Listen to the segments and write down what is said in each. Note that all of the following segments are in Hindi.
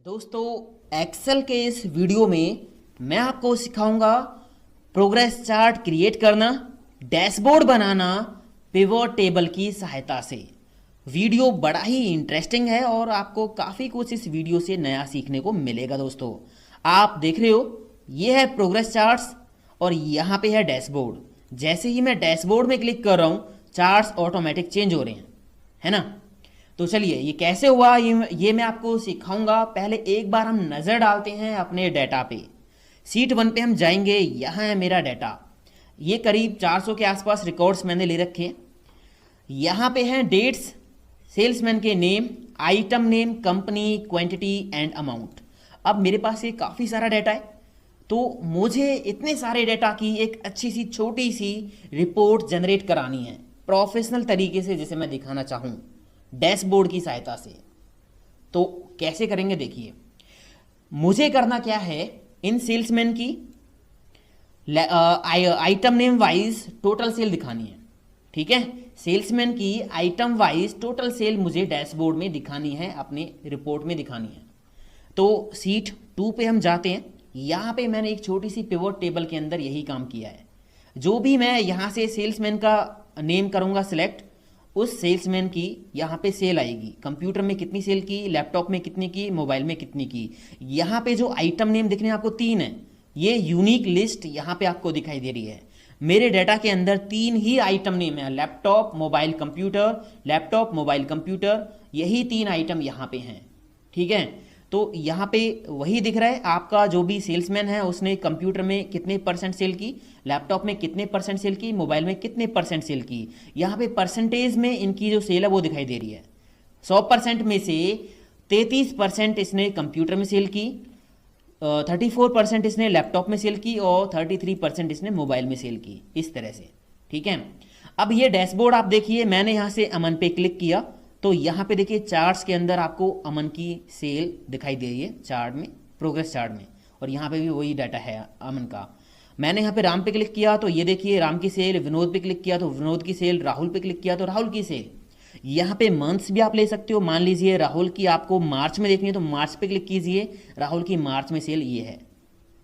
दोस्तों, एक्सेल के इस वीडियो में मैं आपको सिखाऊंगा प्रोग्रेस चार्ट क्रिएट करना, डैशबोर्ड बनाना पिवट टेबल की सहायता से। वीडियो बड़ा ही इंटरेस्टिंग है और आपको काफ़ी कुछ इस वीडियो से नया सीखने को मिलेगा। दोस्तों, आप देख रहे हो, ये है प्रोग्रेस चार्ट्स और यहाँ पे है डैशबोर्ड। जैसे ही मैं डैशबोर्ड में क्लिक कर रहा हूँ, चार्ट्स ऑटोमेटिक चेंज हो रहे हैं, है ना। तो चलिए, ये कैसे हुआ ये मैं आपको सिखाऊंगा। पहले एक बार हम नज़र डालते हैं अपने डाटा पे। सीट 1 पे हम जाएंगे। यहाँ है मेरा डाटा। ये करीब 400 के आसपास रिकॉर्ड्स मैंने ले रखे हैं। यहाँ पे हैं डेट्स, सेल्समैन के name, item name, company, quantity and amount. अब मेरे पास ये काफ़ी सारा डाटा है, तो मुझे इतने सारे डाटा की एक अच्छी सी छोटी सी रिपोर्ट जनरेट करानी है प्रोफेशनल तरीके से, जिसे मैं दिखाना चाहूँ डैशबोर्ड की सहायता से। तो कैसे करेंगे, देखिए। मुझे करना क्या है, इन सेल्समैन की item name wise total sale दिखानी है। ठीक है, सेल्समैन की आइटम वाइज टोटल सेल मुझे डैशबोर्ड में दिखानी है, अपने रिपोर्ट में दिखानी है। तो सीट 2 पे हम जाते हैं। यहाँ पे मैंने एक छोटी सी पिवट टेबल के अंदर यही काम किया है। जो भी मैं यहाँ से सेल्समैन का नेम करूँगा सिलेक्ट, उस सेल्समैन की यहाँ पे सेल आएगी। कंप्यूटर में कितनी सेल की, लैपटॉप में कितनी की, मोबाइल में कितनी की। यहाँ पे जो आइटम नेम दिख रहे हैं आपको 3 है, ये यूनिक लिस्ट यहाँ पे आपको दिखाई दे रही है। मेरे डाटा के अंदर 3 ही आइटम नेम है, laptop mobile computer, laptop mobile computer, यही 3 आइटम यहाँ पे हैं। ठीक है, तो यहाँ पे वही दिख रहा है आपका। जो भी सेल्समैन है उसने कंप्यूटर में कितने % सेल की, लैपटॉप में कितने % सेल की, मोबाइल में कितने % सेल की। यहाँ पे परसेंटेज में इनकी जो सेल है वो दिखाई दे रही है। 100% में से 33% इसने कंप्यूटर में सेल की, 34% इसने लैपटॉप में सेल की और 33% इसने मोबाइल में सेल की, इस तरह से। ठीक है, अब ये डैशबोर्ड आप देखिए, मैंने यहाँ से अमन पे क्लिक किया तो यहाँ पे देखिए चार्ट्स के अंदर आपको अमन की सेल दिखाई दे रही है चार्ट में, प्रोग्रेस चार्ट में। और यहाँ पे भी वही डाटा है अमन का। मैंने यहाँ पे राम पे क्लिक किया तो ये देखिए राम की सेल, विनोद पे क्लिक किया तो विनोद की सेल, राहुल पे क्लिक किया तो राहुल की सेल। यहाँ पे मंथ्स भी आप ले सकते हो। मान लीजिए राहुल की आपको मार्च में देखनी है तो मार्च पे क्लिक कीजिए, राहुल की मार्च में सेल ये है।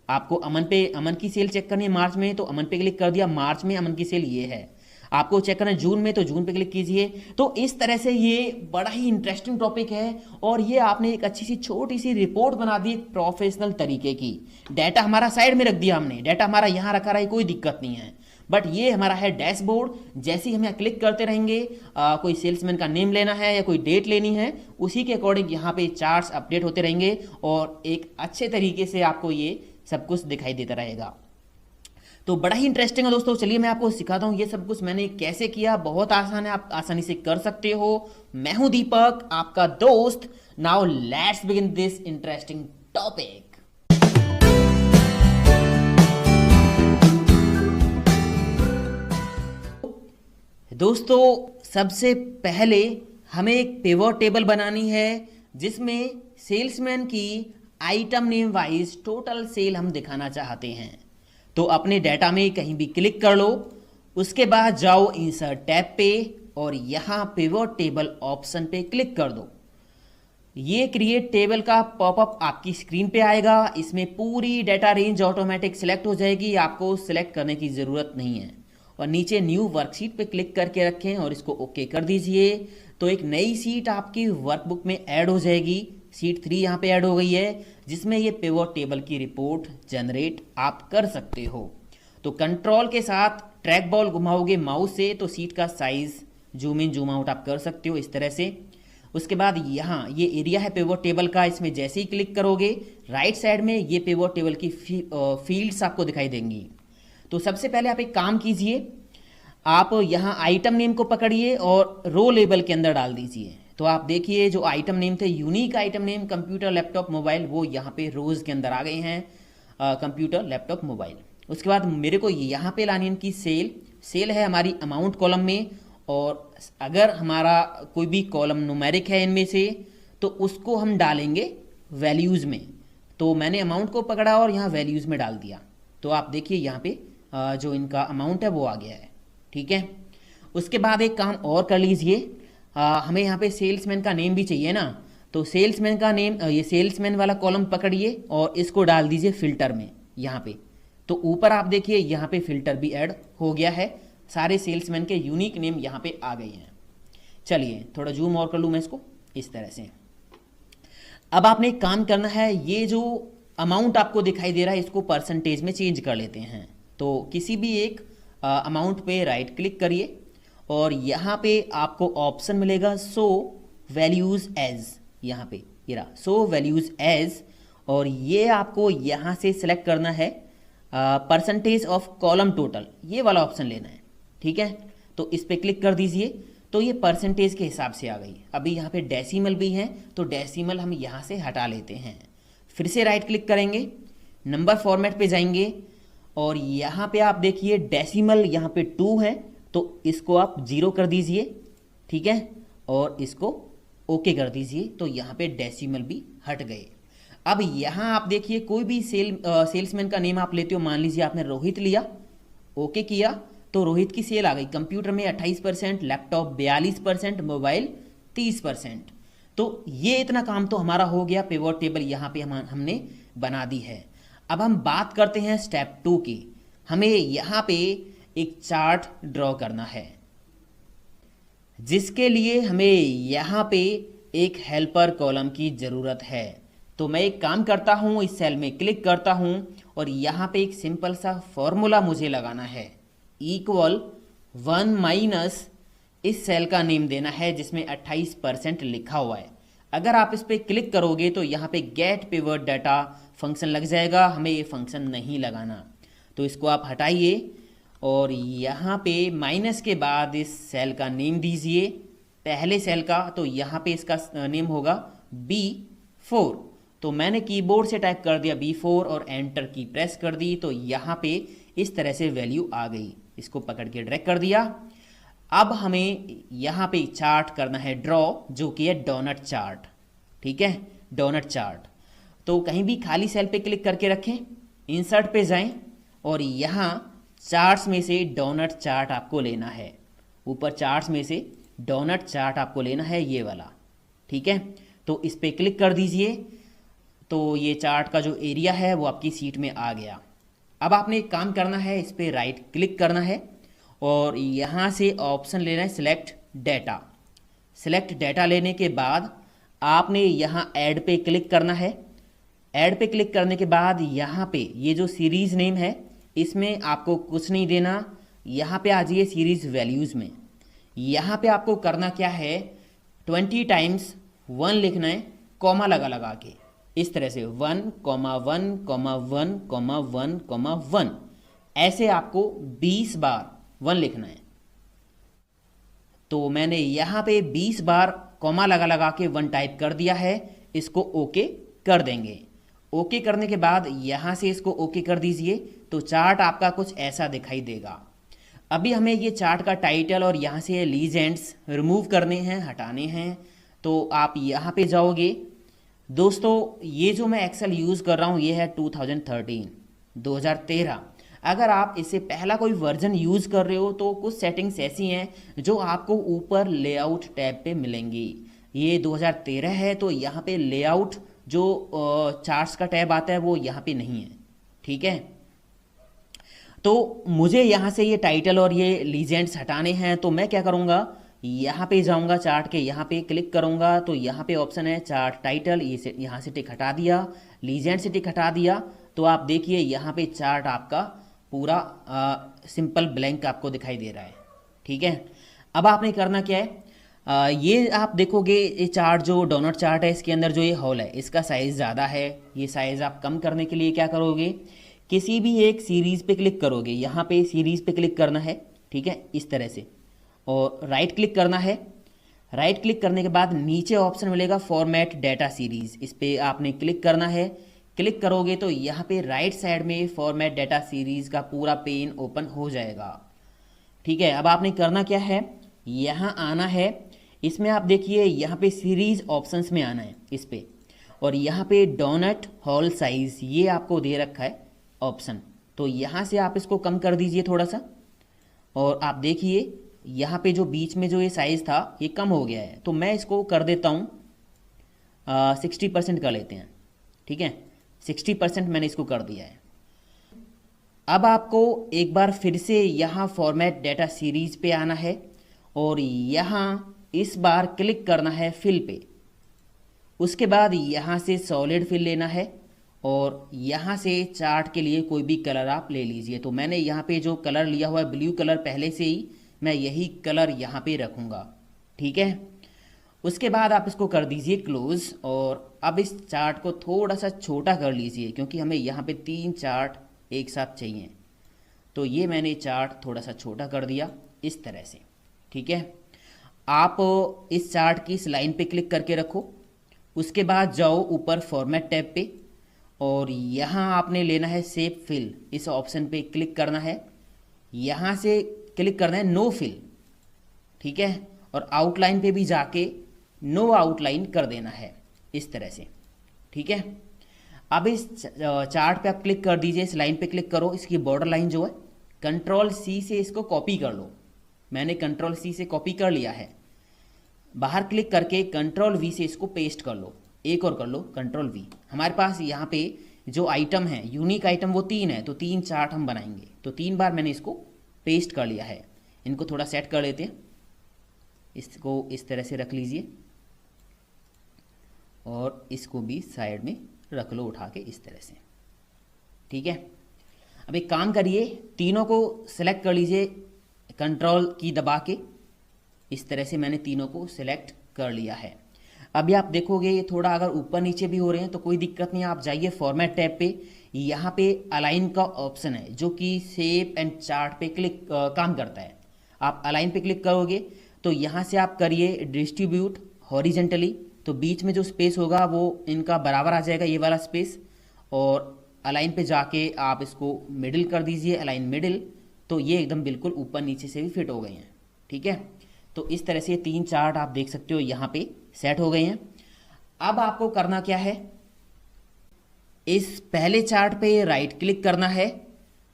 आपको अमन की सेल चेक करनी है मार्च में, तो अमन पे क्लिक कर दिया, मार्च में अमन की सेल ये है। आपको चेक करना है जून में, तो जून पे क्लिक कीजिए। तो इस तरह से ये बड़ा ही इंटरेस्टिंग टॉपिक है और ये आपने एक अच्छी सी छोटी सी रिपोर्ट बना दी प्रोफेशनल तरीके की। डाटा हमारा साइड में रख दिया हमने, डाटा हमारा यहाँ रखा रहा है, कोई दिक्कत नहीं है। बट ये हमारा है डैशबोर्ड। जैसे ही हम यहाँ क्लिक करते रहेंगे, कोई सेल्समैन का नेम लेना है या कोई डेट लेनी है, उसी के अकॉर्डिंग यहाँ पे चार्ट्स अपडेट होते रहेंगे और एक अच्छे तरीके से आपको ये सब कुछ दिखाई देता रहेगा। तो बड़ा ही इंटरेस्टिंग है दोस्तों। चलिए मैं आपको सिखाता हूँ ये सब कुछ मैंने कैसे किया। बहुत आसान है, आप आसानी से कर सकते हो। मैं हूं दीपक, आपका दोस्त। Now let's begin this interesting topic. दोस्तों, सबसे पहले हमें एक पिवट टेबल बनानी है जिसमें सेल्समैन की item name wise total sale हम दिखाना चाहते हैं। तो अपने डाटा में कहीं भी क्लिक कर लो, उसके बाद जाओ इंसर्ट टैब पे और यहाँ पिवट टेबल ऑप्शन पे क्लिक कर दो। ये क्रिएट टेबल का पॉपअप आपकी स्क्रीन पे आएगा। इसमें पूरी डाटा रेंज ऑटोमेटिक सिलेक्ट हो जाएगी, आपको सिलेक्ट करने की ज़रूरत नहीं है। और नीचे न्यू वर्कशीट पे क्लिक करके रखें और इसको ओके कर दीजिए। तो एक नई सीट आपकी वर्कबुक में ऐड हो जाएगी। सीट 3 यहाँ पे ऐड हो गई है, जिसमें ये पिवट टेबल की रिपोर्ट जनरेट आप कर सकते हो। तो कंट्रोल के साथ ट्रैक बॉल घुमाओगे माउस से तो सीट का size zoom in zoom out आप कर सकते हो इस तरह से। उसके बाद यहाँ ये एरिया है पिवट टेबल का, इसमें जैसे ही क्लिक करोगे राइट साइड में ये पिवट टेबल की फील्ड्स आपको दिखाई देंगी। तो सबसे पहले आप एक काम कीजिए, आप यहाँ आइटम नेम को पकड़िए और रो लेबल के अंदर डाल दीजिए। तो आप देखिए जो आइटम नेम थे, unique item name computer laptop mobile, वो यहाँ पे रोज के अंदर आ गए हैं, कंप्यूटर लैपटॉप मोबाइल। उसके बाद मेरे को यहाँ पे लानी इनकी सेल है हमारी अमाउंट कॉलम में। और अगर हमारा कोई भी कॉलम न्यूमेरिक है इनमें से तो उसको हम डालेंगे वैल्यूज़ में। तो मैंने अमाउंट को पकड़ा और यहाँ वैल्यूज़ में डाल दिया। तो आप देखिए यहाँ पे जो इनका अमाउंट है वो आ गया है। ठीक है, उसके बाद एक काम और कर लीजिए, हमें यहाँ पे सेल्समैन का नेम भी चाहिए ना। तो सेल्समैन का नेम, ये सेल्समैन वाला कॉलम पकड़िए और इसको डाल दीजिए फिल्टर में यहाँ पे। तो ऊपर आप देखिए यहाँ पे फिल्टर भी ऐड हो गया है, सारे सेल्समैन के यूनिक नेम यहाँ पे आ गए हैं। चलिए थोड़ा जूम और कर लूँ मैं इसको इस तरह से। अब आपने एक काम करना है, ये जो अमाउंट आपको दिखाई दे रहा है इसको परसेंटेज में चेंज कर लेते हैं। तो किसी भी एक अमाउंट पे राइट क्लिक करिए और यहाँ पे आपको ऑप्शन मिलेगा शो वैल्यूज़ एज, यहाँ पे ये रहा शो वैल्यूज़ एज, और ये आपको यहाँ से सिलेक्ट करना है परसेंटेज ऑफ कॉलम टोटल, ये वाला ऑप्शन लेना है। ठीक है, तो इस पर क्लिक कर दीजिए तो ये परसेंटेज के हिसाब से आ गई। अभी यहाँ पे डेसिमल भी हैं तो डेसिमल हम यहाँ से हटा लेते हैं। फिर से राइट क्लिक करेंगे, नंबर फॉर्मेट पे जाएंगे और यहाँ पे आप देखिए डेसिमल यहाँ पे 2 है तो इसको आप 0 कर दीजिए। ठीक है, और इसको ओके कर दीजिए तो यहाँ पे डेसिमल भी हट गए। अब यहाँ आप देखिए कोई भी सेल्समैन का नेम आप लेते हो, मान लीजिए आपने रोहित लिया, ओके किया तो रोहित की सेल आ गई। कंप्यूटर में 28%, लैपटॉप 42%, मोबाइल 30%। तो ये इतना काम तो हमारा हो गया, पिवट टेबल यहाँ पे हमने बना दी है। अब हम बात करते हैं स्टेप 2 की। हमें यहाँ पे एक चार्ट ड्रॉ करना है, जिसके लिए हमें यहाँ पे एक हेल्पर कॉलम की ज़रूरत है। तो मैं एक काम करता हूँ, इस सेल में क्लिक करता हूँ और यहाँ पे एक सिंपल सा फॉर्मूला मुझे लगाना है, इक्वल 1 माइनस इस सेल का नेम देना है जिसमें 28% लिखा हुआ है। अगर आप इस पर क्लिक करोगे तो यहाँ पे गेट पिवट डाटा फंक्शन लग जाएगा, हमें ये फंक्शन नहीं लगाना। तो इसको आप हटाइए और यहाँ पे माइनस के बाद इस सेल का नेम दीजिए, पहले सेल का, तो यहाँ पे इसका नेम होगा B4। तो मैंने कीबोर्ड से टाइप कर दिया B4 और एंटर की प्रेस कर दी तो यहाँ पे इस तरह से वैल्यू आ गई। इसको पकड़ के ड्रैग कर दिया। अब हमें यहाँ पे चार्ट करना है ड्रॉ, जो कि है डोनट चार्ट। ठीक है, डोनट चार्ट। तो कहीं भी खाली सेल पे क्लिक करके रखें, इंसर्ट पे जाएं और यहाँ चार्ट्स में से डोनट चार्ट आपको लेना है। ऊपर चार्ट्स में से डोनट चार्ट आपको लेना है, ये वाला। ठीक है, तो इस पर क्लिक कर दीजिए तो ये चार्ट का जो एरिया है वो आपकी सीट में आ गया। अब आपने एक काम करना है, इस पर राइट क्लिक करना है और यहाँ से ऑप्शन लेना है सिलेक्ट डेटा। सिलेक्ट डेटा लेने के बाद आपने यहाँ ऐड पे क्लिक करना है। ऐड पे क्लिक करने के बाद यहाँ पे ये जो सीरीज़ नेम है इसमें आपको कुछ नहीं देना। यहाँ पे आ जाइए सीरीज़ वैल्यूज़ में। यहाँ पे आपको करना क्या है, 20 टाइम्स 1 लिखना है, कॉमा लगा लगा के इस तरह से 1,1,1,1,1 ऐसे आपको 20 बार 1 लिखना है। तो मैंने यहाँ पे 20 बार कॉमा लगा लगा के 1 टाइप कर दिया है। इसको ओके कर देंगे। ओके करने के बाद यहाँ से इसको ओके कर दीजिए तो चार्ट आपका कुछ ऐसा दिखाई देगा। अभी हमें ये चार्ट का टाइटल और यहाँ से लीजेंड्स रिमूव करने हैं, हटाने हैं। तो आप यहाँ पे जाओगे। दोस्तों ये जो मैं एक्सेल यूज़ कर रहा हूँ ये है 2013। अगर आप इससे पहला कोई वर्जन यूज़ कर रहे हो तो कुछ सेटिंग्स ऐसी हैं जो आपको ऊपर लेआउट टैब पे मिलेंगी। ये 2013 है तो यहाँ पे लेआउट जो चार्ट्स का टैब आता है वो यहाँ पे नहीं है। ठीक है, तो मुझे यहाँ से ये टाइटल और ये लीजेंड्स हटाने हैं। तो मैं क्या करूँगा, यहाँ पे जाऊँगा, चार्ट के यहाँ पे क्लिक करूँगा तो यहाँ पे ऑप्शन है चार्ट टाइटल, ये से यहाँ से टिक हटा दिया, लीजेंड से टिक हटा दिया। तो आप देखिए यहाँ पे चार्ट आपका पूरा सिंपल ब्लैंक आपको दिखाई दे रहा है। ठीक है, अब आपने करना क्या है, ये आप देखोगे ये चार्ट जो डोनट चार्ट है इसके अंदर जो ये होल है इसका साइज़ ज़्यादा है। ये साइज़ आप कम करने के लिए क्या करोगे, किसी भी एक सीरीज़ पे क्लिक करोगे। यहाँ पे सीरीज़ पे क्लिक करना है। ठीक है, इस तरह से, और राइट क्लिक करना है। राइट क्लिक करने के बाद नीचे ऑप्शन मिलेगा फॉर्मेट डाटा सीरीज़, इस पर आपने क्लिक करना है। क्लिक करोगे तो यहाँ पे राइट साइड में फॉर्मेट डाटा सीरीज़ का पूरा पेन ओपन हो जाएगा। ठीक है, अब आपने करना क्या है, यहाँ आना है। इसमें आप देखिए यहाँ पे सीरीज़ ऑप्शंस में आना है इस पर, और यहाँ पे डोनट हॉल साइज़ ये आपको दे रखा है ऑप्शन। तो यहाँ से आप इसको कम कर दीजिए थोड़ा सा, और आप देखिए यहाँ पे जो बीच में जो ये साइज़ था ये कम हो गया है। तो मैं इसको कर देता हूँ 60% कर लेते हैं, ठीक है। 60% मैंने इसको कर दिया है। अब आपको एक बार फिर से यहाँ फॉर्मेट डेटा सीरीज पे आना है और यहाँ इस बार क्लिक करना है फिल पे। उसके बाद यहाँ से सॉलिड फिल लेना है और यहाँ से चार्ट के लिए कोई भी कलर आप ले लीजिए। तो मैंने यहाँ पे जो कलर लिया हुआ है ब्लू कलर, पहले से ही मैं यही कलर यहाँ पे रखूँगा, ठीक है। उसके बाद आप इसको कर दीजिए क्लोज और अब इस चार्ट को थोड़ा सा छोटा कर लीजिए क्योंकि हमें यहाँ पे 3 चार्ट एक साथ चाहिए। तो ये मैंने चार्ट थोड़ा सा छोटा कर दिया इस तरह से, ठीक है। आप इस चार्ट की इस लाइन पे क्लिक करके रखो। उसके बाद जाओ ऊपर फॉर्मेट टैब पे और यहाँ आपने लेना है सेव फिल, इस ऑप्शन पे क्लिक करना है। यहाँ से क्लिक करना है नो फिल, ठीक है। और आउटलाइन पे भी जाके नो आउटलाइन कर देना है इस तरह से, ठीक है। अब इस चार्ट पे आप क्लिक कर दीजिए, इस लाइन पे क्लिक करो, इसकी बॉर्डर लाइन जो है कंट्रोल सी से इसको कॉपी कर लो। मैंने कंट्रोल सी से कॉपी कर लिया है। बाहर क्लिक करके कंट्रोल वी से इसको पेस्ट कर लो, एक और कर लो कंट्रोल वी। हमारे पास यहाँ पे जो आइटम है, यूनिक आइटम वो 3 है, तो 3 चार्ट हम बनाएंगे। तो 3 बार मैंने इसको पेस्ट कर लिया है। इनको थोड़ा सेट कर लेते हैं, इसको इस तरह से रख लीजिए और इसको भी साइड में रख लो उठा के इस तरह से, ठीक है। अब एक काम करिए, तीनों को सिलेक्ट कर लीजिए कंट्रोल की दबा के। इस तरह से मैंने तीनों को सिलेक्ट कर लिया है। अभी आप देखोगे ये थोड़ा अगर ऊपर नीचे भी हो रहे हैं तो कोई दिक्कत नहीं, आप जाइए फॉर्मेट टैब पे, यहाँ पे अलाइन का ऑप्शन है जो कि शेप एंड चार्ट पे क्लिक काम करता है। आप अलाइन पे क्लिक करोगे तो यहाँ से आप करिए डिस्ट्रीब्यूट हॉरिजेंटली, तो बीच में जो स्पेस होगा वो इनका बराबर आ जाएगा, ये वाला स्पेस। और अलाइन पे जाके आप इसको मिडिल कर दीजिए, अलाइन मिडिल, तो ये एकदम बिल्कुल ऊपर नीचे से भी फिट हो गए हैं, ठीक है। तो इस तरह से 3 चार्ट आप देख सकते हो यहाँ पे सेट हो गए हैं। अब आपको करना क्या है, इस पहले चार्ट पे राइट क्लिक करना है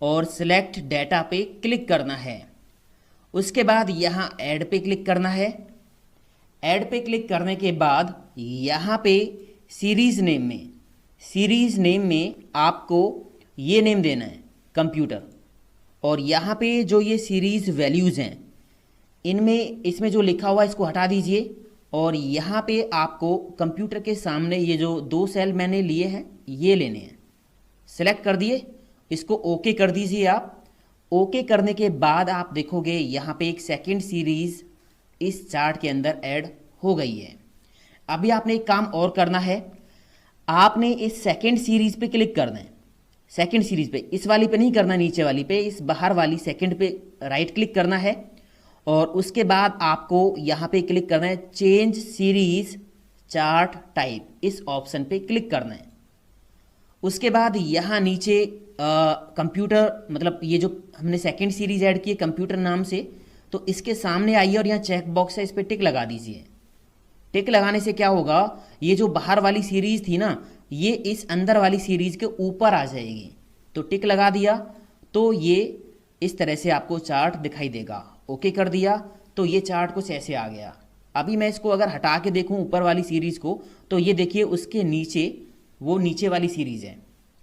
और सिलेक्ट डेटा पे क्लिक करना है। उसके बाद यहाँ ऐड पे क्लिक करना है। ऐड पे क्लिक करने के बाद यहाँ पे सीरीज नेम में आपको ये नेम देना है कंप्यूटर। और यहाँ पे जो ये सीरीज वैल्यूज़ हैं इसमें जो लिखा हुआ है इसको हटा दीजिए और यहाँ पे आपको कंप्यूटर के सामने ये जो 2 सेल मैंने लिए हैं ये लेने हैं। सेलेक्ट कर दिए, इसको ओके कर दीजिए आप। ओके करने के बाद आप देखोगे यहाँ पे एक सेकंड सीरीज इस चार्ट के अंदर ऐड हो गई है। अभी आपने एक काम और करना है, आपने इस सेकंड सीरीज पे क्लिक करना है। सेकंड सीरीज पे, इस वाली पे नहीं करना, नीचे वाली पे, इस बाहर वाली सेकंड पे राइट क्लिक करना है और उसके बाद आपको यहाँ पे क्लिक करना है चेंज सीरीज चार्ट टाइप, इस ऑप्शन पे क्लिक करना है। उसके बाद यहाँ नीचे कंप्यूटर, मतलब ये जो हमने सेकंड सीरीज ऐड की है कंप्यूटर नाम से, तो इसके सामने आइए और यहाँ चेक बॉक्स है, इस पर टिक लगा दीजिए। टिक लगाने से क्या होगा, ये जो बाहर वाली सीरीज थी ना, ये इस अंदर वाली सीरीज के ऊपर आ जाएगी। तो टिक लगा दिया तो ये इस तरह से आपको चार्ट दिखाई देगा। ओके कर दिया तो ये चार्ट कुछ ऐसे आ गया। अभी मैं इसको अगर हटा के देखूं ऊपर वाली सीरीज को, तो ये देखिए उसके नीचे वो नीचे वाली सीरीज है,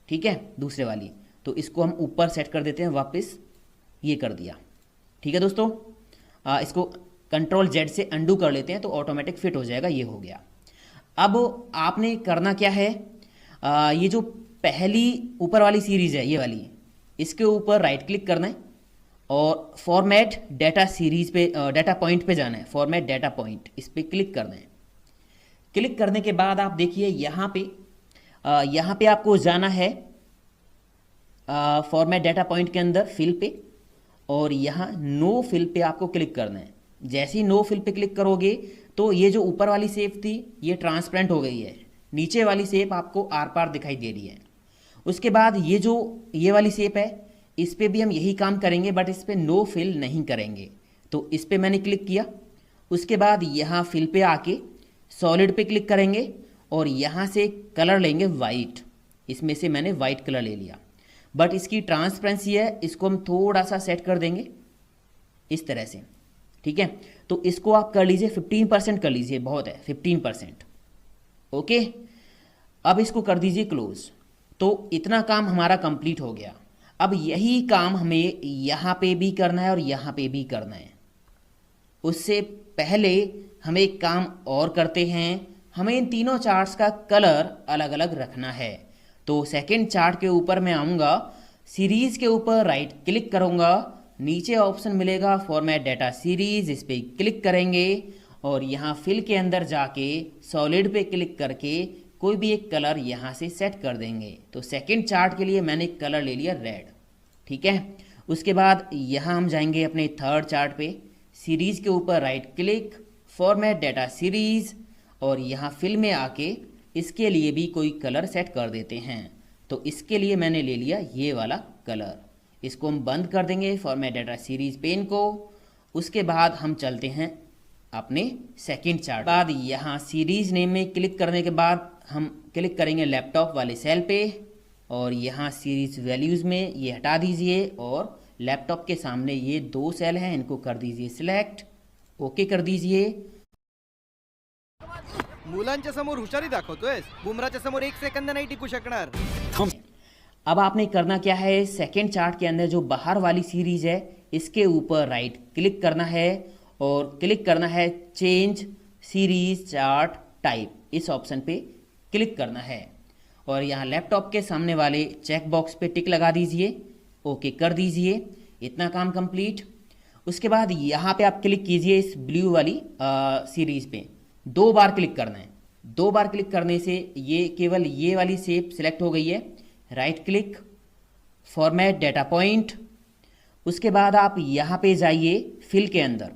ठीक है, दूसरे वाली। तो इसको हम ऊपर सेट कर देते हैं वापस, ये कर दिया, ठीक है दोस्तों। इसको कंट्रोल जेड से अंडू कर लेते हैं तो ऑटोमेटिक फिट हो जाएगा, ये हो गया। अब आपने करना क्या है, ये जो पहली ऊपर वाली सीरीज है ये वाली, इसके ऊपर राइट क्लिक करना है और फॉर्मेट डेटा सीरीज पे डेटा पॉइंट पे जाना है। फॉर्मेट डेटा पॉइंट, इस पर क्लिक करना है। क्लिक करने के बाद आप देखिए यहाँ पे आपको जाना है फॉर्मेट डेटा पॉइंट के अंदर फिल पे और यहाँ नो फिल पे आपको क्लिक करना है। जैसे ही नो फिल पे क्लिक करोगे तो ये जो ऊपर वाली शेप थी ये ट्रांसपेरेंट हो गई है, नीचे वाली शेप आपको आर पार दिखाई दे रही है। उसके बाद ये वाली शेप है, इस पर भी हम यही काम करेंगे बट इस पर नो फिल नहीं करेंगे। तो इस पर मैंने क्लिक किया। उसके बाद यहाँ फिल पे आके सॉलिड पे क्लिक करेंगे और यहाँ से कलर लेंगे वाइट। इसमें से मैंने वाइट कलर ले लिया, बट इसकी ट्रांसपेरेंसी है, इसको हम थोड़ा सा सेट कर देंगे इस तरह से, ठीक है। तो इसको आप कर लीजिए 15% कर लीजिए, बहुत है 15%, ओके, अब इसको कर दीजिए क्लोज। तो इतना काम हमारा कंप्लीट हो गया। अब यही काम हमें यहाँ पे भी करना है और यहाँ पे भी करना है। उससे पहले हम एक काम और करते हैं, हमें इन तीनों चार्ट्स का कलर अलग अलग रखना है। तो सेकंड चार्ट के ऊपर मैं आऊँगा, सीरीज़ के ऊपर राइट क्लिक करूँगा, नीचे ऑप्शन मिलेगा फॉर्मेट डाटा सीरीज़, इस पर क्लिक करेंगे और यहाँ फिल के अंदर जाके सॉलिड पे क्लिक करके कोई भी एक कलर यहाँ से सेट कर देंगे। तो सेकंड चार्ट के लिए मैंने कलर ले लिया रेड, ठीक है। उसके बाद यहाँ हम जाएंगे अपने थर्ड चार्ट पे, सीरीज़ के ऊपर right click, format data series और यहाँ फिल में आके इसके लिए भी कोई कलर सेट कर देते हैं। तो इसके लिए मैंने ले लिया ये वाला कलर, इसको हम बंद कर देंगे फॉर्मेट डाटा सीरीज़ पेन को। उसके बाद हम चलते हैं अपने सेकंड चार्ट। बाद यहाँ सीरीज़ नेम में क्लिक करने के बाद हम क्लिक करेंगे लैपटॉप वाले सेल पे और यहाँ सीरीज़ वैल्यूज़ में ये हटा दीजिए और लैपटॉप के सामने ये 2 सेल हैं, इनको कर दीजिए सिलेक्ट, ओके कर दीजिए। मुलांच्या समोर हुशारी दाखवतोयस, बुमराच्या समोर 1 सेकंद नाही टिकू शकणार। अब आपने करना क्या है, सेकंड चार्ट के अंदर जो बाहर वाली सीरीज है इसके ऊपर राइट क्लिक करना है और क्लिक करना है चेंज सीरीज चार्ट टाइप, इस ऑप्शन पे क्लिक करना है और यहाँ लैपटॉप के सामने वाले चेक बॉक्स पे टिक लगा दीजिए, ओके कर दीजिए। इतना काम कंप्लीट। उसके बाद यहाँ पे आप क्लिक कीजिए इस ब्लू वाली सीरीज पे, 2 बार क्लिक करना है। 2 बार क्लिक करने से ये केवल ये वाली शेप सिलेक्ट हो गई है। Right click, format data point. उसके बाद आप यहाँ पे जाइए फिल के अंदर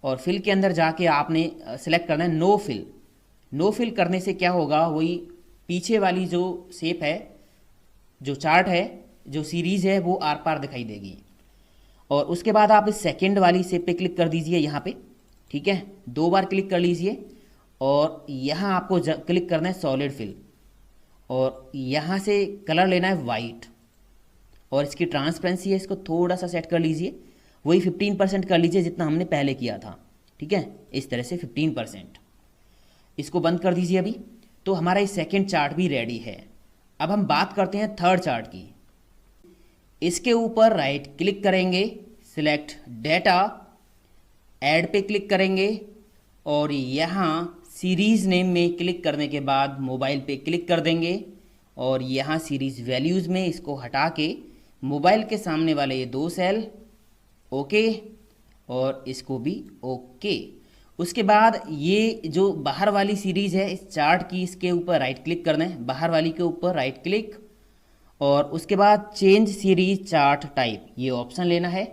और फिल के अंदर जाके आपने सेलेक्ट करना है नो फिल। नो फिल करने से क्या होगा, वही पीछे वाली जो शेप है, जो चार्ट है, जो सीरीज़ है वो आर पार दिखाई देगी। और उसके बाद आप इस सेकेंड वाली शेप पे क्लिक कर दीजिए यहाँ पे, ठीक है। 2 बार क्लिक कर लीजिए और यहाँ आपको क्लिक करना है सॉलिड फिल और यहाँ से कलर लेना है वाइट और इसकी ट्रांसपेरेंसी है, इसको थोड़ा सा सेट कर लीजिए, वही 15% कर लीजिए जितना हमने पहले किया था, ठीक है। इस तरह से 15%। इसको बंद कर दीजिए अभी। तो हमारा ये सेकेंड चार्ट भी रेडी है। अब हम बात करते हैं थर्ड चार्ट की। इसके ऊपर राइट क्लिक करेंगे, सिलेक्ट डेटा, ऐड पे क्लिक करेंगे और यहाँ सीरीज़ नेम में क्लिक करने के बाद मोबाइल पे क्लिक कर देंगे और यहाँ सीरीज़ वैल्यूज़ में इसको हटा के मोबाइल के सामने वाले ये 2 सेल, ओके और इसको भी ओके। उसके बाद ये जो बाहर वाली सीरीज़ है इस चार्ट की, इसके ऊपर राइट क्लिक करना है, बाहर वाली के ऊपर राइट क्लिक और उसके बाद चेंज सीरीज चार्ट टाइप, ये ऑप्शन लेना है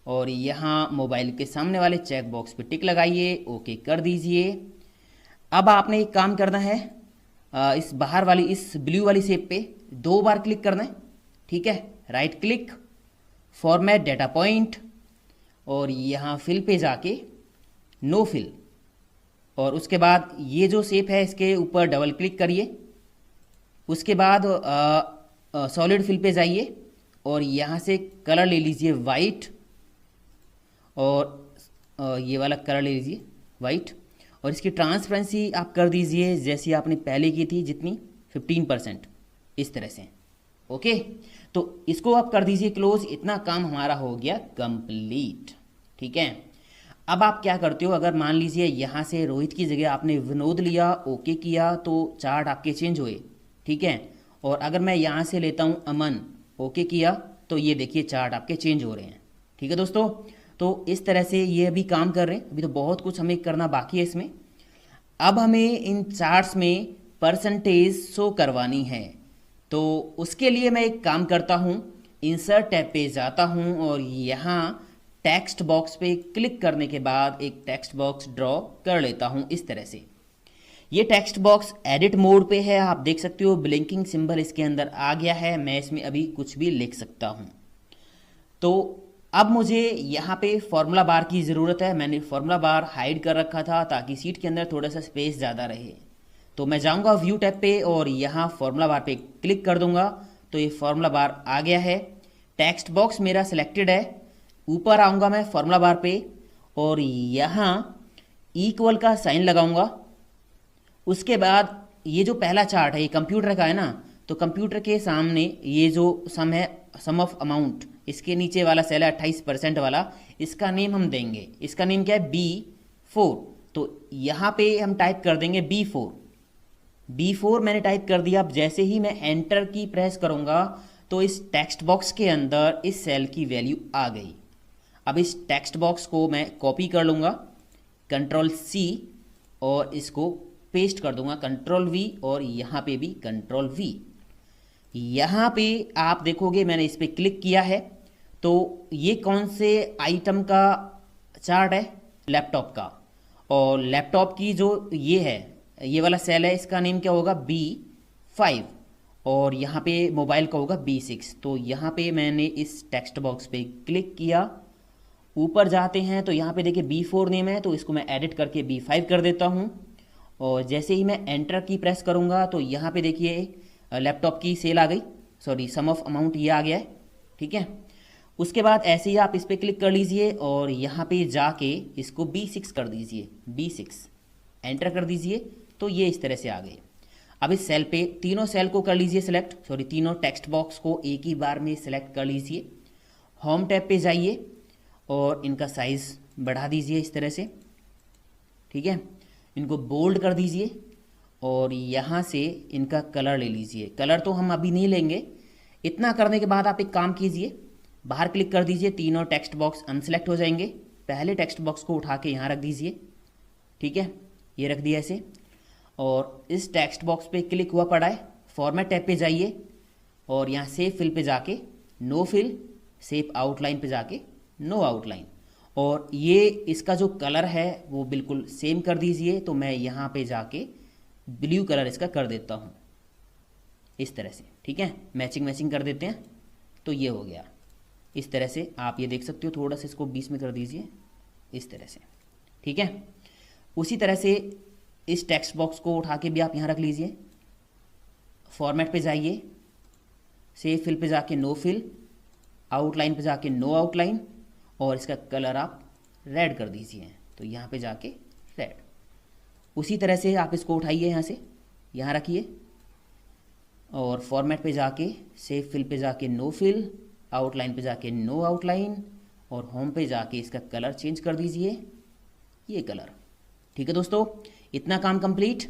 और यहाँ मोबाइल के सामने वाले चेक बॉक्स पे टिक लगाइए, ओके कर दीजिए। अब आपने एक काम करना है, इस बाहर वाली इस ब्लू वाली शेप पे 2 बार क्लिक करना है, ठीक है। Right click, format data point और यहाँ फिल पे जाके नो फिल और उसके बाद ये जो शेप है इसके ऊपर डबल क्लिक करिए। उसके बाद सॉलिड फिल पे जाइए और यहाँ से कलर ले लीजिए वाइट और ये वाला कलर ले लीजिए वाइट और इसकी ट्रांसपेरेंसी आप कर दीजिए जैसी आपने पहले की थी, जितनी 15%, इस तरह से, ओके। तो इसको आप कर दीजिए क्लोज। इतना काम हमारा हो गया कंप्लीट, ठीक है। अब आप क्या करते हो, अगर मान लीजिए यहाँ से रोहित की जगह आपने विनोद लिया, ओके किया, तो चार्ट आपके चेंज हुए, ठीक है। और अगर मैं यहाँ से लेता हूँ अमन, ओके किया, तो ये देखिए चार्ट आपके चेंज हो रहे हैं, ठीक है दोस्तों। तो इस तरह से ये अभी काम कर रहे हैं। अभी तो बहुत कुछ हमें करना बाकी है इसमें। अब हमें इन चार्ट्स में परसेंटेज शो करवानी है, तो उसके लिए मैं एक काम करता हूँ, इंसर्ट टैब पे जाता हूँ और यहाँ टेक्स्ट बॉक्स पे क्लिक करने के बाद एक टेक्स्ट बॉक्स ड्रॉ कर लेता हूँ इस तरह से। ये टेक्स्ट बॉक्स एडिट मोड पे है, आप देख सकते हो ब्लिंकिंग सिंबल इसके अंदर आ गया है। मैं इसमें अभी कुछ भी लिख सकता हूँ। तो अब मुझे यहाँ पे फॉर्मूला बार की ज़रूरत है। मैंने फॉर्मूला बार हाइड कर रखा था ताकि सीट के अंदर थोड़ा सा स्पेस ज़्यादा रहे। तो मैं जाऊँगा व्यू टैब पे और यहाँ फॉर्मूला बार पे क्लिक कर दूँगा, तो ये फॉर्मूला बार आ गया है। टेक्स्ट बॉक्स मेरा सिलेक्टेड है। ऊपर आऊँगा मैं फॉर्मूला बार पे और यहाँ इक्वल का साइन लगाऊंगा। उसके बाद ये जो पहला चार्ट है ये कंप्यूटर का है ना, तो कंप्यूटर के सामने ये जो सम है, सम ऑफ अमाउंट, इसके नीचे वाला सेल है 28% वाला, इसका नेम हम देंगे, इसका नेम क्या है B4। तो यहाँ पे हम टाइप कर देंगे B4 मैंने टाइप कर दिया। अब जैसे ही मैं एंटर की प्रेस करूँगा तो इस टेक्स्ट बॉक्स के अंदर इस सेल की वैल्यू आ गई। अब इस टेक्स्ट बॉक्स को मैं कॉपी कर लूँगा, Ctrl+C, और इसको पेस्ट कर दूंगा, Ctrl+V, और यहाँ पे भी Ctrl+V। यहाँ पे आप देखोगे मैंने इस पर क्लिक किया है, तो ये कौन से आइटम का चार्ट है? लैपटॉप का। और लैपटॉप की जो ये है, ये वाला सेल है, इसका नेम क्या होगा? B5, और यहाँ पे मोबाइल का होगा B6। तो यहाँ पे मैंने इस टेक्स्ट बॉक्स पे क्लिक किया, ऊपर जाते हैं तो यहाँ पे देखिए B4 नेम है, तो इसको मैं एडिट करके B5 कर देता हूँ। और जैसे ही मैं एंटर की प्रेस करूँगा तो यहाँ पे देखिए लैपटॉप की सेल आ गई, सॉरी सम ऑफ अमाउंट ये आ गया है, ठीक है। उसके बाद ऐसे ही आप इस पर क्लिक कर लीजिए और यहाँ पे जाके इसको B6 कर दीजिए, B6 एंटर कर दीजिए, तो ये इस तरह से आ गए। अब इस सेल पे तीनों सेल को कर लीजिए सिलेक्ट, सॉरी तीनों टेक्स्ट बॉक्स को एक ही बार में सिलेक्ट कर लीजिए। होम टैब पे जाइए और इनका साइज़ बढ़ा दीजिए इस तरह से, ठीक है। इनको बोल्ड कर दीजिए और यहाँ से इनका कलर ले लीजिए। कलर तो हम अभी नहीं लेंगे। इतना करने के बाद आप एक काम कीजिए, बाहर क्लिक कर दीजिए, तीनों टेक्स्ट बॉक्स अनसेलेक्ट हो जाएंगे। पहले टेक्स्ट बॉक्स को उठा के यहाँ रख दीजिए, ठीक है, ये रख दिया ऐसे। और इस टेक्स्ट बॉक्स पे क्लिक हुआ पड़ा है, फॉर्मेट टैब पे जाइए और यहाँ सेव फिल पे जाके नो फिल, सेव आउटलाइन पे जाके नो आउटलाइन, और ये इसका जो कलर है वो बिल्कुल सेम कर दीजिए। तो मैं यहाँ पे जाके ब्लू कलर इसका कर देता हूँ इस तरह से, ठीक है, मैचिंग कर देते हैं, तो ये हो गया इस तरह से। आप ये देख सकते हो, थोड़ा सा इसको 20 में कर दीजिए इस तरह से, ठीक है। उसी तरह से इस टेक्स्ट बॉक्स को उठा के भी आप यहाँ रख लीजिए, फॉर्मेट पे जाइए, सेव फिल पे जाके नो फिल, आउटलाइन पे जाके नो आउटलाइन, और इसका कलर आप रेड कर दीजिए, तो यहाँ पे जाके रेड। उसी तरह से आप इसको उठाइए, यहाँ से यहाँ रखिए और फॉर्मेट पे जाके सेव फिल पे जाके नो फिल, आउटलाइन पे जाके नो आउटलाइन, और होम पे जाके इसका कलर चेंज कर दीजिए, ये कलर, ठीक है दोस्तों। इतना काम कंप्लीट।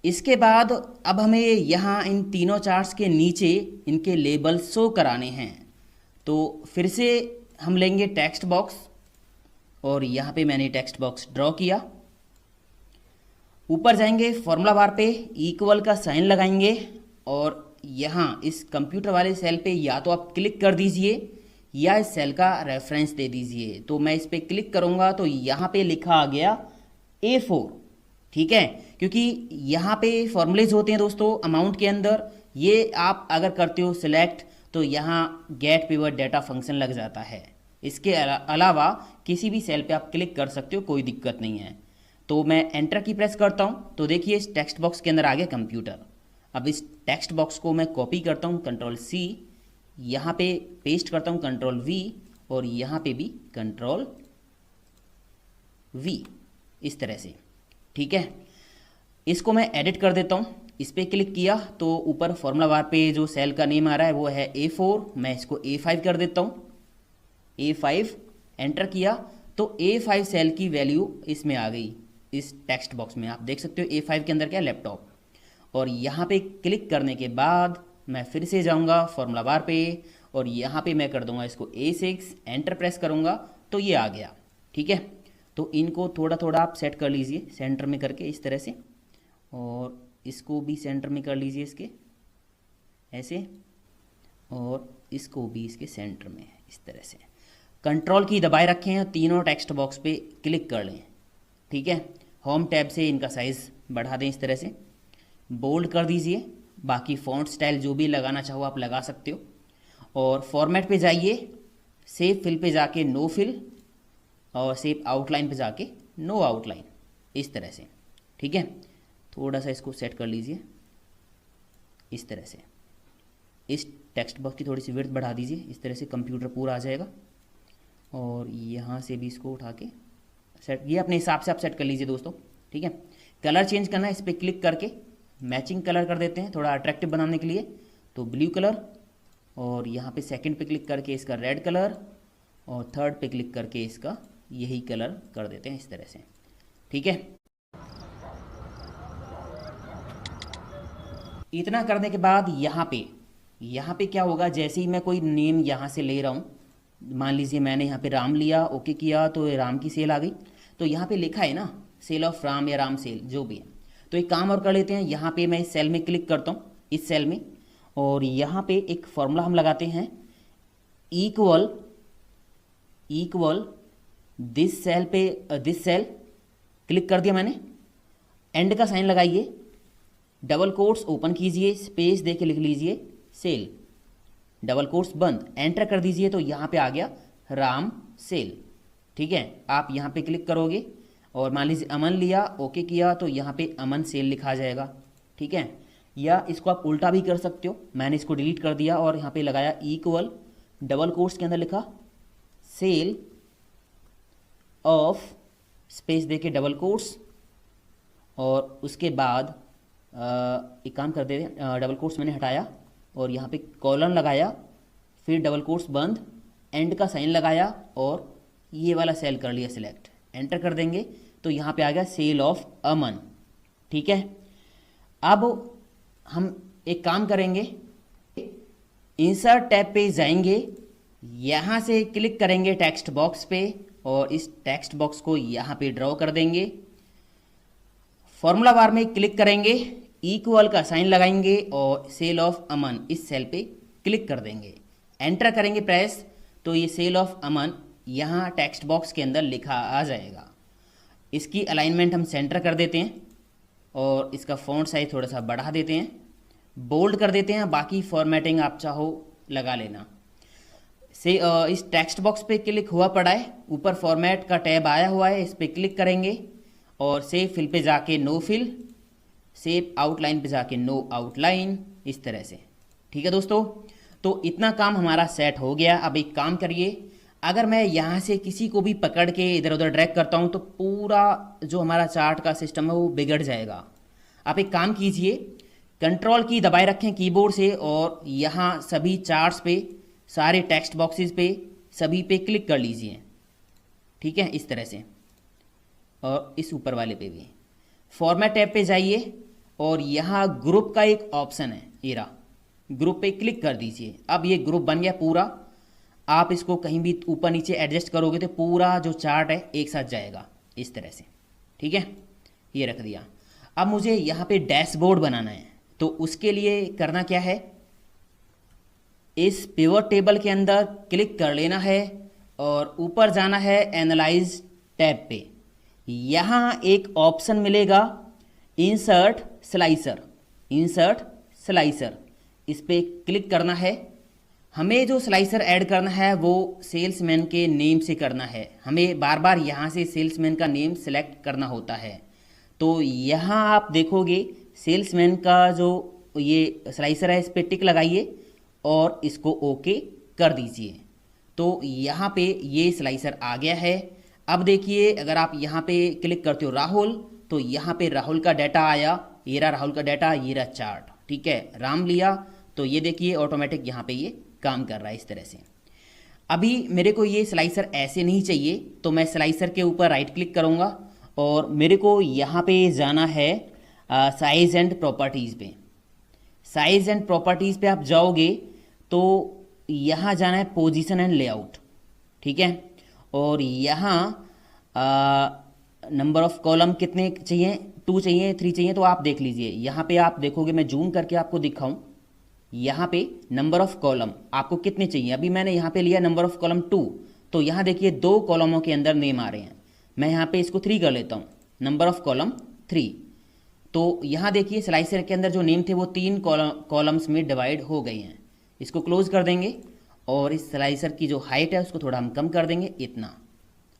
इसके बाद अब हमें यहाँ इन तीनों चार्ट्स के नीचे इनके लेबल शो कराने हैं। तो फिर से हम लेंगे टेक्स्ट बॉक्स और यहाँ पे मैंने टेक्स्ट बॉक्स ड्रॉ किया। ऊपर जाएंगे, फॉर्मूला बार पे इक्वल का साइन लगाएंगे और यहाँ इस कंप्यूटर वाले सेल पे या तो आप क्लिक कर दीजिए या इस सेल का रेफरेंस दे दीजिए। तो मैं इस पर क्लिक करूँगा तो यहाँ पे लिखा आ गया A4, ठीक है, क्योंकि यहाँ पे फॉर्मूलेज होते हैं दोस्तों अमाउंट के अंदर। ये आप अगर करते हो सिलेक्ट तो यहाँ गेट पिवट डाटा फंक्शन लग जाता है। इसके अलावा किसी भी सेल पे आप क्लिक कर सकते हो, कोई दिक्कत नहीं है। तो मैं एंटर की प्रेस करता हूँ तो देखिए इस टेक्स्ट बॉक्स के अंदर आ गया कंप्यूटर। अब इस टेक्स्ट बॉक्स को मैं कॉपी करता हूँ, Ctrl+C, यहाँ पे पेस्ट करता हूँ Ctrl+V, और यहाँ पे भी Ctrl+V, इस तरह से, ठीक है। इसको मैं एडिट कर देता हूँ। इस पर क्लिक किया तो ऊपर फॉर्मूला बार पे जो सेल का नेम आ रहा है वो है A4, मैं इसको A5 कर देता हूँ, A5 एंटर किया तो A5 सेल की वैल्यू इसमें आ गई, इस टेक्स्ट बॉक्स में। आप देख सकते हो A5 के अंदर क्या है, लैपटॉप। और यहाँ पे क्लिक करने के बाद मैं फिर से जाऊँगा फॉर्मूला बार पे और यहाँ पे मैं कर दूँगा इसको A6, एंटर प्रेस करूँगा तो ये आ गया, ठीक है। तो इनको थोड़ा थोड़ा आप सेट कर लीजिए सेंटर में करके इस तरह से, और इसको भी सेंटर में कर लीजिए इसके ऐसे, और इसको भी इसके सेंटर में इस तरह से। कंट्रोल की दबाए रखें हैं, तीनों टेक्स्ट बॉक्स पे क्लिक कर लें, ठीक है। होम टैब से इनका साइज़ बढ़ा दें इस तरह से, बोल्ड कर दीजिए। बाकी फ़ॉन्ट स्टाइल जो भी लगाना चाहो आप लगा सकते हो। और फॉर्मेट पे जाइए, सेव फिल पे जाके नो फिल, और सेव आउटलाइन पे जाके नो आउटलाइन, इस तरह से, ठीक है। थोड़ा सा इसको सेट कर लीजिए इस तरह से। इस टेक्स्ट बॉक्स की थोड़ी सी विड्थ बढ़ा दीजिए, इस तरह से कंप्यूटर पूरा आ जाएगा। और यहाँ से भी इसको उठा के सेट, ये अपने हिसाब से आप सेट कर लीजिए दोस्तों, ठीक है। कलर चेंज करना है, इस पर क्लिक करके मैचिंग कलर कर देते हैं थोड़ा अट्रैक्टिव बनाने के लिए, तो ब्लू कलर, और यहाँ पे सेकंड पे क्लिक करके इसका रेड कलर, और थर्ड पे क्लिक करके इसका यही कलर कर देते हैं इस तरह से, ठीक है। इतना करने के बाद यहाँ पे क्या होगा, जैसे ही मैं कोई नेम यहाँ से ले रहा हूँ, मान लीजिए मैंने यहाँ पे राम लिया, ओके किया, तो ये राम की सेल आ गई। तो यहाँ पे लिखा है ना सेल ऑफ राम या राम सेल जो भी है, तो एक काम और कर लेते हैं, यहाँ पे मैं इस सेल में क्लिक करता हूँ, इस सेल में, और यहाँ पे एक फॉर्मूला हम लगाते हैं, इक्वल दिस सेल पे दिस सेल, क्लिक कर दिया मैंने, एंड का साइन लगाइए, डबल कोट्स ओपन कीजिए, स्पेस दे के लिख लीजिए सेल, डबल कोट्स बंद, एंटर कर दीजिए, तो यहाँ पे आ गया राम सेल, ठीक है। आप यहाँ पे क्लिक करोगे और मान लीजिए अमन लिया, ओके किया, तो यहाँ पे अमन सेल लिखा आ जाएगा, ठीक है। या इसको आप उल्टा भी कर सकते हो, मैंने इसको डिलीट कर दिया और यहाँ पे लगाया इक्वल, डबल कोट्स के अंदर लिखा सेल ऑफ, स्पेस दे के डबल कोट्स, और उसके बाद एक काम कर देते हैं, डबल कोट्स मैंने हटाया और यहाँ पे कॉलन लगाया, फिर डबल कोट्स बंद, एंड का साइन लगाया और ये वाला सेल कर लिया सिलेक्ट, एंटर कर देंगे, तो यहाँ पे आ गया सेल ऑफ अमन, ठीक है। अब हम एक काम करेंगे, इंसर्ट टैब पे जाएंगे, यहाँ से क्लिक करेंगे टेक्स्ट बॉक्स पे और इस टेक्स्ट बॉक्स को यहाँ पे ड्रॉ कर देंगे, फॉर्मूला बार में क्लिक करेंगे, इक्वल का साइन लगाएंगे और सेल ऑफ अमन इस सेल पे क्लिक कर देंगे, एंटर करेंगे प्रेस, तो ये सेल ऑफ अमन यहाँ टेक्स्ट बॉक्स के अंदर लिखा आ जाएगा। इसकी अलाइनमेंट हम सेंटर कर देते हैं और इसका फ़ॉन्ट साइज थोड़ा सा बढ़ा देते हैं, बोल्ड कर देते हैं, बाकी फॉर्मेटिंग आप चाहो लगा लेना। से इस टेक्स्ट बॉक्स पे क्लिक हुआ पड़ा है, ऊपर फॉर्मेट का टैब आया हुआ है, इस पर क्लिक करेंगे और सेव फिल पे जाके नो फिल, सेव आउटलाइन पे जाके नो आउटलाइन, इस तरह से, ठीक है दोस्तों। तो इतना काम हमारा सेट हो गया। अब एक काम करिए, अगर मैं यहाँ से किसी को भी पकड़ के इधर उधर ड्रैग करता हूँ तो पूरा जो हमारा चार्ट का सिस्टम है वो बिगड़ जाएगा। आप एक काम कीजिए, कंट्रोल की दबाए रखें कीबोर्ड से और यहाँ सभी चार्ट्स पे, सारे टेक्स्ट बॉक्सेस पे, सभी पे क्लिक कर लीजिए, ठीक है, इस तरह से, और इस ऊपर वाले पे भी। फॉर्मेट टैब पे जाइए और यहाँ ग्रुप का एक ऑप्शन है, ये रहा, ग्रुप पे क्लिक कर दीजिए। अब ये ग्रुप बन गया पूरा। आप इसको कहीं भी ऊपर नीचे एडजस्ट करोगे तो पूरा जो चार्ट है एक साथ जाएगा इस तरह से, ठीक है, ये रख दिया। अब मुझे यहाँ पे डैशबोर्ड बनाना है, तो उसके लिए करना क्या है, इस पिवट टेबल के अंदर क्लिक कर लेना है और ऊपर जाना है एनालाइज टैब पे। यहाँ एक ऑप्शन मिलेगा इंसर्ट स्लाइसर, इस पर क्लिक करना है। हमें जो स्लाइसर ऐड करना है वो सेल्समैन के नेम से करना है, हमें बार बार यहाँ से सेल्समैन का नेम सेलेक्ट करना होता है। तो यहाँ आप देखोगे सेल्समैन का जो ये स्लाइसर है, इस पर टिक लगाइए और इसको ओके कर दीजिए। तो यहाँ पे ये स्लाइसर आ गया है। अब देखिए, अगर आप यहाँ पे क्लिक करते हो राहुल, तो यहाँ पे राहुल का डाटा आया, ये रहा राहुल का डाटा, ये रहा चार्ट, ठीक है। राम लिया तो ये देखिए ऑटोमेटिक यहाँ पे ये काम कर रहा है इस तरह से। अभी मेरे को ये स्लाइसर ऐसे नहीं चाहिए, तो मैं स्लाइसर के ऊपर राइट क्लिक करूँगा और मेरे को यहाँ पे जाना है साइज एंड प्रॉपर्टीज़ पे। साइज एंड प्रॉपर्टीज़ पे आप जाओगे तो यहाँ जाना है पोजीशन एंड लेआउट, ठीक है। और यहाँ नंबर ऑफ कॉलम कितने चाहिए, 2 चाहिए, 3 चाहिए, तो आप देख लीजिए। यहाँ पे आप देखोगे, मैं जूम करके आपको दिखाऊं, यहाँ पे नंबर ऑफ कॉलम आपको कितने चाहिए। अभी मैंने यहाँ पे लिया नंबर ऑफ कॉलम 2, तो यहाँ देखिए 2 कॉलमों के अंदर नेम आ रहे हैं। मैं यहाँ पे इसको 3 कर लेता हूँ, नंबर ऑफ कॉलम 3। तो यहाँ देखिए स्लाइसर के अंदर जो नेम थे वो 3 कॉलम्स में डिवाइड हो गए हैं। इसको क्लोज कर देंगे और इस स्लाइसर की जो हाइट है उसको थोड़ा हम कम कर देंगे, इतना,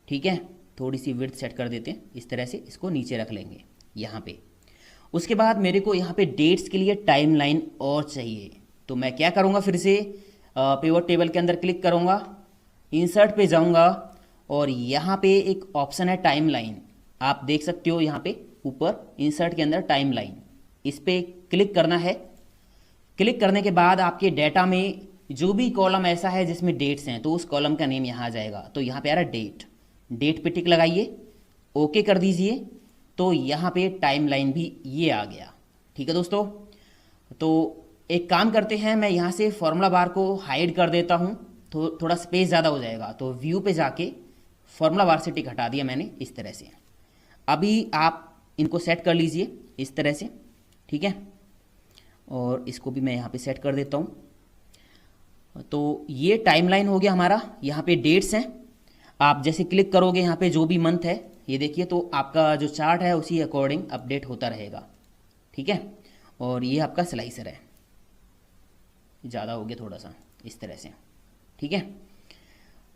ठीक है। थोड़ी सी विड्थ सेट कर देते हैं, इस तरह से इसको नीचे रख लेंगे यहाँ पे। उसके बाद मेरे को यहाँ पे डेट्स के लिए टाइमलाइन और चाहिए, तो मैं क्या करूँगा, फिर से पिवट टेबल के अंदर क्लिक करूँगा, इंसर्ट पे जाऊँगा और यहाँ पे एक ऑप्शन है टाइमलाइन, आप देख सकते हो यहाँ पे ऊपर इंसर्ट के अंदर टाइमलाइन, इस पर क्लिक करना है। क्लिक करने के बाद आपके डेटा में जो भी कॉलम ऐसा है जिसमें डेट्स हैं तो उस कॉलम का नेम यहाँ आ जाएगा। तो यहाँ पे आ रहा डेट, डेट पे टिक लगाइए, ओके कर दीजिए, तो यहाँ पे टाइमलाइन भी ये आ गया। ठीक है दोस्तों, तो एक काम करते हैं, मैं यहाँ से फॉर्मूला बार को हाइड कर देता हूँ, तो थोड़ा स्पेस ज़्यादा हो जाएगा। तो व्यू पे जाके फॉर्मूला बार से टिक हटा दिया मैंने इस तरह से। अभी आप इनको सेट कर लीजिए इस तरह से, ठीक है, और इसको भी मैं यहाँ पे सेट कर देता हूँ। तो ये टाइमलाइन हो गया हमारा, यहाँ पे डेट्स हैं। आप जैसे क्लिक करोगे यहाँ पे जो भी मंथ है ये देखिए, तो आपका जो चार्ट है उसी अकॉर्डिंग अपडेट होता रहेगा। ठीक है, और ये आपका स्लाइसर है, ज़्यादा हो गया थोड़ा सा इस तरह से। ठीक है,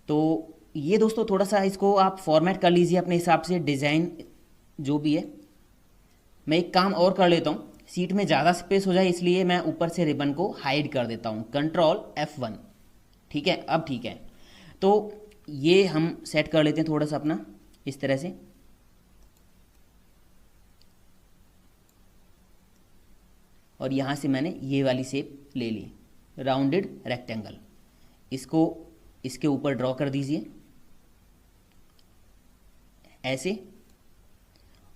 तो ये दोस्तों थोड़ा सा इसको आप फॉर्मेट कर लीजिए अपने हिसाब से, डिज़ाइन जो भी है। मैं एक काम और कर लेता हूँ, सीट में ज़्यादा स्पेस हो जाए इसलिए मैं ऊपर से रिबन को हाइड कर देता हूँ, कंट्रोल F1। ठीक है, अब ठीक है। तो ये हम सेट कर लेते हैं थोड़ा सा अपना इस तरह से। और यहाँ से मैंने ये वाली शेप ले ली, राउंडेड रेक्टेंगल, इसको इसके ऊपर ड्रॉ कर दीजिए ऐसे,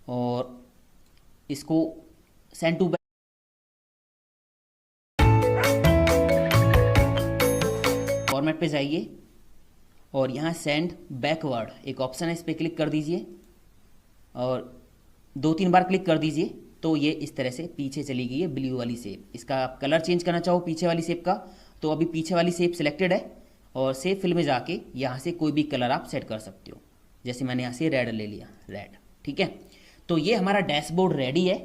और इसको सेंड टू बैक फॉर्मेट पे जाइए और यहाँ सेंड बैकवर्ड एक ऑप्शन है, इस पर क्लिक कर दीजिए और 2-3 बार क्लिक कर दीजिए, तो ये इस तरह से पीछे चली गई है ब्लू वाली शेप। इसका आप कलर चेंज करना चाहो पीछे वाली शेप का, तो अभी पीछे वाली शेप सिलेक्टेड है, और सेव फिल में जाके यहाँ से कोई भी कलर आप सेट कर सकते हो। जैसे मैंने यहाँ से रेड ले लिया, रेड। ठीक है, तो ये हमारा डैशबोर्ड रेडी है।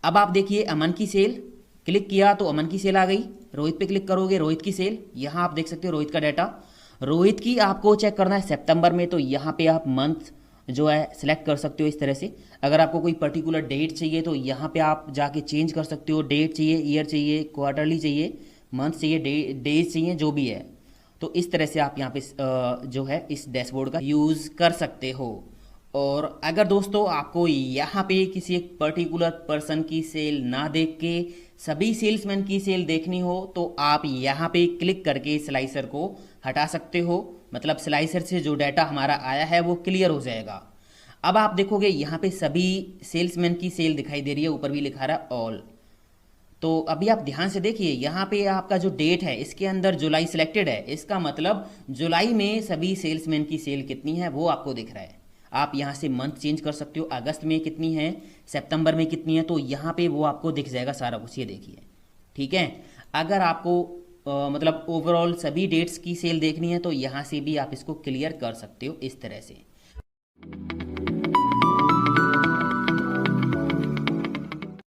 अब आप देखिए अमन की सेल, क्लिक किया तो अमन की सेल आ गई। रोहित पे क्लिक करोगे, रोहित की सेल, यहाँ आप देख सकते हो रोहित का डाटा। रोहित की आपको चेक करना है सितंबर में, तो यहाँ पे आप मंथ जो है सिलेक्ट कर सकते हो इस तरह से। अगर आपको कोई पर्टिकुलर डेट चाहिए तो यहाँ पे आप जाके चेंज कर सकते हो, डेट चाहिए, ईयर चाहिए, क्वार्टरली चाहिए, मंथ चाहिए, डेज चाहिए, जो भी है। तो इस तरह से आप यहाँ पे जो है इस डैशबोर्ड का यूज़ कर सकते हो। और अगर दोस्तों आपको यहाँ पे किसी एक पर्टिकुलर पर्सन की सेल ना देख के सभी सेल्समैन की सेल देखनी हो, तो आप यहाँ पे क्लिक करके स्लाइसर को हटा सकते हो। मतलब स्लाइसर से जो डाटा हमारा आया है वो क्लियर हो जाएगा। अब आप देखोगे यहाँ पे सभी सेल्समैन की सेल दिखाई दे रही है, ऊपर भी लिखा रहा है ऑल। तो अभी आप ध्यान से देखिए, यहाँ पे आपका जो डेट है इसके अंदर जुलाई सिलेक्टेड है, इसका मतलब जुलाई में सभी सेल्समैन की सेल कितनी है वो आपको दिख रहा है। आप यहाँ से मंथ चेंज कर सकते हो, अगस्त में कितनी है, सितंबर में कितनी है, तो यहाँ पे वो आपको दिख जाएगा सारा कुछ। ये देखिए, ठीक है। अगर आपको मतलब ओवरऑल सभी डेट्स की सेल देखनी है तो यहाँ से भी आप इसको क्लियर कर सकते हो इस तरह से।